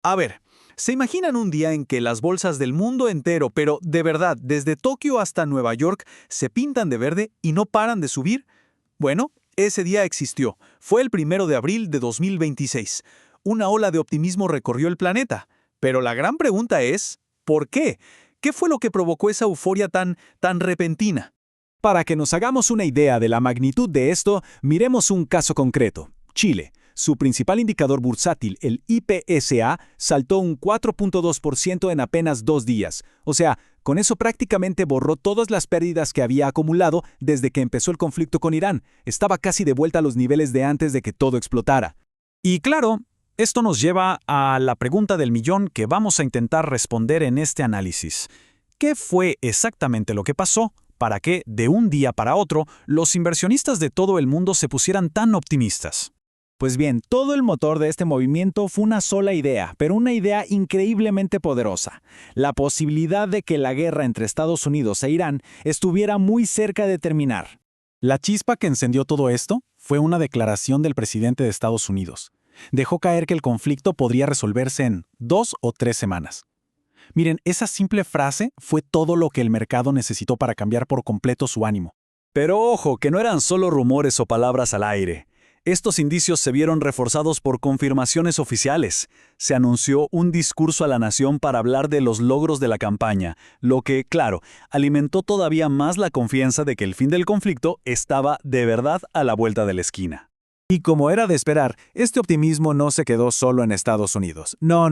A ver, ¿se imaginan un día en que las bolsas del mundo entero, pero de verdad, desde Tokio hasta Nueva York, se pintan de verde y no paran de subir? Bueno, ese día existió. Fue el 1 de abril de 2026. Una ola de optimismo recorrió el planeta. Pero la gran pregunta es, ¿por qué? ¿Qué fue lo que provocó esa euforia tan repentina? Para que nos hagamos una idea de la magnitud de esto, miremos un caso concreto. Chile. Su principal indicador bursátil, el IPSA, saltó un 4.2% en apenas 2 días. O sea, con eso prácticamente borró todas las pérdidas que había acumulado desde que empezó el conflicto con Irán. Estaba casi de vuelta a los niveles de antes de que todo explotara. Y claro, esto nos lleva a la pregunta del millón que vamos a intentar responder en este análisis. ¿Qué fue exactamente lo que pasó para que, de un día para otro, los inversionistas de todo el mundo se pusieran tan optimistas? Pues bien, todo el motor de este movimiento fue una sola idea, pero una idea increíblemente poderosa: la posibilidad de que la guerra entre Estados Unidos e Irán estuviera muy cerca de terminar. La chispa que encendió todo esto fue una declaración del presidente de Estados Unidos. Dejó caer que el conflicto podría resolverse en 2 o 3 semanas. Miren, esa simple frase fue todo lo que el mercado necesitó para cambiar por completo su ánimo. Pero ojo, que no eran solo rumores o palabras al aire. Estos indicios se vieron reforzados por confirmaciones oficiales. Se anunció un discurso a la nación para hablar de los logros de la campaña, lo que, claro, alimentó todavía más la confianza de que el fin del conflicto estaba de verdad a la vuelta de la esquina. Y como era de esperar, este optimismo no se quedó solo en Estados Unidos. No.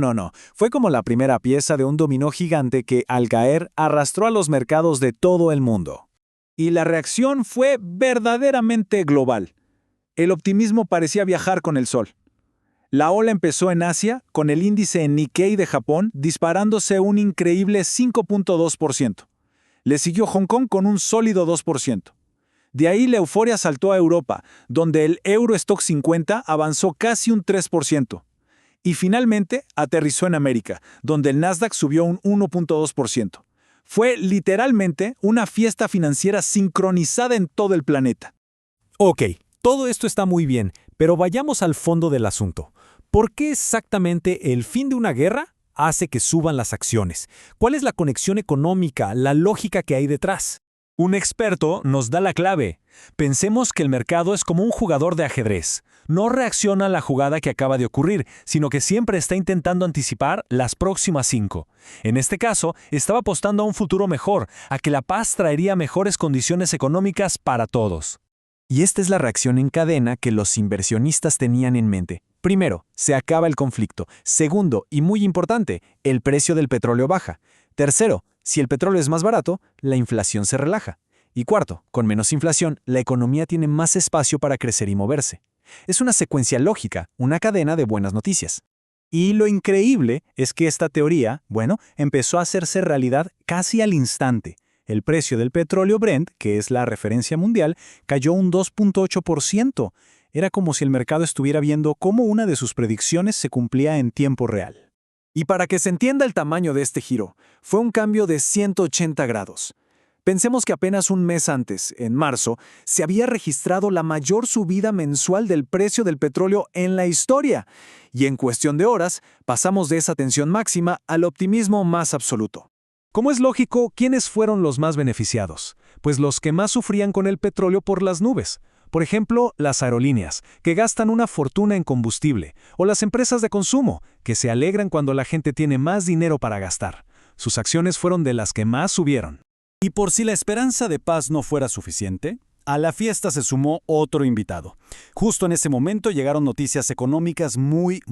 Fue como la primera pieza de un dominó gigante que, al caer, arrastró a los mercados de todo el mundo. Y la reacción fue verdaderamente global. El optimismo parecía viajar con el sol. La ola empezó en Asia, con el índice Nikkei de Japón disparándose un increíble 5.2%. Le siguió Hong Kong con un sólido 2%. De ahí la euforia saltó a Europa, donde el Eurostoxx 50 avanzó casi un 3%. Y finalmente aterrizó en América, donde el Nasdaq subió un 1.2%. Fue literalmente una fiesta financiera sincronizada en todo el planeta. Ok. Todo esto está muy bien, pero vayamos al fondo del asunto. ¿Por qué exactamente el fin de una guerra hace que suban las acciones? ¿Cuál es la conexión económica, la lógica que hay detrás? Un experto nos da la clave. Pensemos que el mercado es como un jugador de ajedrez. No reacciona a la jugada que acaba de ocurrir, sino que siempre está intentando anticipar las próximas 5. En este caso, estaba apostando a un futuro mejor, a que la paz traería mejores condiciones económicas para todos. Y esta es la reacción en cadena que los inversionistas tenían en mente. Primero, se acaba el conflicto. Segundo, y muy importante, el precio del petróleo baja. Tercero, si el petróleo es más barato, la inflación se relaja. Y cuarto, con menos inflación, la economía tiene más espacio para crecer y moverse. Es una secuencia lógica, una cadena de buenas noticias. Y lo increíble es que esta teoría, empezó a hacerse realidad casi al instante. El precio del petróleo Brent, que es la referencia mundial, cayó un 2.8%. Era como si el mercado estuviera viendo cómo una de sus predicciones se cumplía en tiempo real. Y para que se entienda el tamaño de este giro, fue un cambio de 180 grados. Pensemos que apenas un mes antes, en marzo, se había registrado la mayor subida mensual del precio del petróleo en la historia. Y en cuestión de horas, pasamos de esa tensión máxima al optimismo más absoluto. Como es lógico, ¿quiénes fueron los más beneficiados? Pues los que más sufrían con el petróleo por las nubes. Por ejemplo, las aerolíneas, que gastan una fortuna en combustible, o las empresas de consumo, que se alegran cuando la gente tiene más dinero para gastar. Sus acciones fueron de las que más subieron. Y por si la esperanza de paz no fuera suficiente, a la fiesta se sumó otro invitado. Justo en ese momento llegaron noticias económicas muy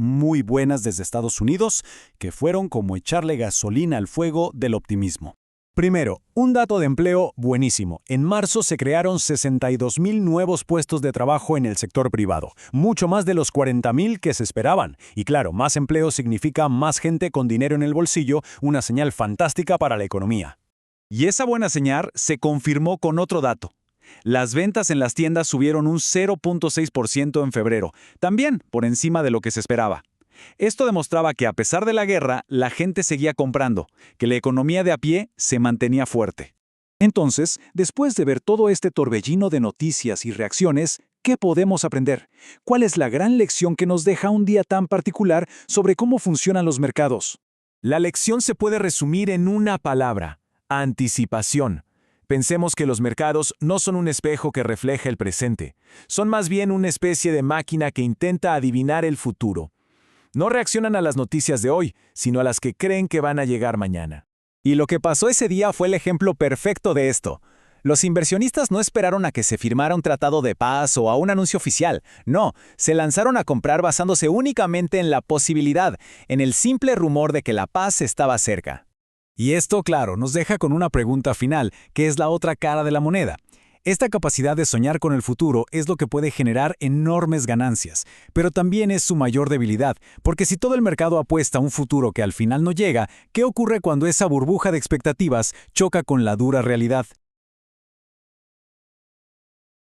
buenas desde Estados Unidos, que fueron como echarle gasolina al fuego del optimismo. Primero, un dato de empleo buenísimo. En marzo se crearon 62,000 nuevos puestos de trabajo en el sector privado, mucho más de los 40,000 que se esperaban. Y claro, más empleo significa más gente con dinero en el bolsillo, una señal fantástica para la economía. Y esa buena señal se confirmó con otro dato. Las ventas en las tiendas subieron un 0.6% en febrero, también por encima de lo que se esperaba. Esto demostraba que a pesar de la guerra, la gente seguía comprando, que la economía de a pie se mantenía fuerte. Entonces, después de ver todo este torbellino de noticias y reacciones, ¿qué podemos aprender? ¿Cuál es la gran lección que nos deja un día tan particular sobre cómo funcionan los mercados? La lección se puede resumir en una palabra: anticipación. Pensemos que los mercados no son un espejo que refleja el presente, son más bien una especie de máquina que intenta adivinar el futuro. No reaccionan a las noticias de hoy, sino a las que creen que van a llegar mañana. Y lo que pasó ese día fue el ejemplo perfecto de esto. Los inversionistas no esperaron a que se firmara un tratado de paz o a un anuncio oficial. No, se lanzaron a comprar basándose únicamente en la posibilidad, en el simple rumor de que la paz estaba cerca. Y esto, claro, nos deja con una pregunta final, que es la otra cara de la moneda. Esta capacidad de soñar con el futuro es lo que puede generar enormes ganancias, pero también es su mayor debilidad, porque si todo el mercado apuesta a un futuro que al final no llega, ¿qué ocurre cuando esa burbuja de expectativas choca con la dura realidad?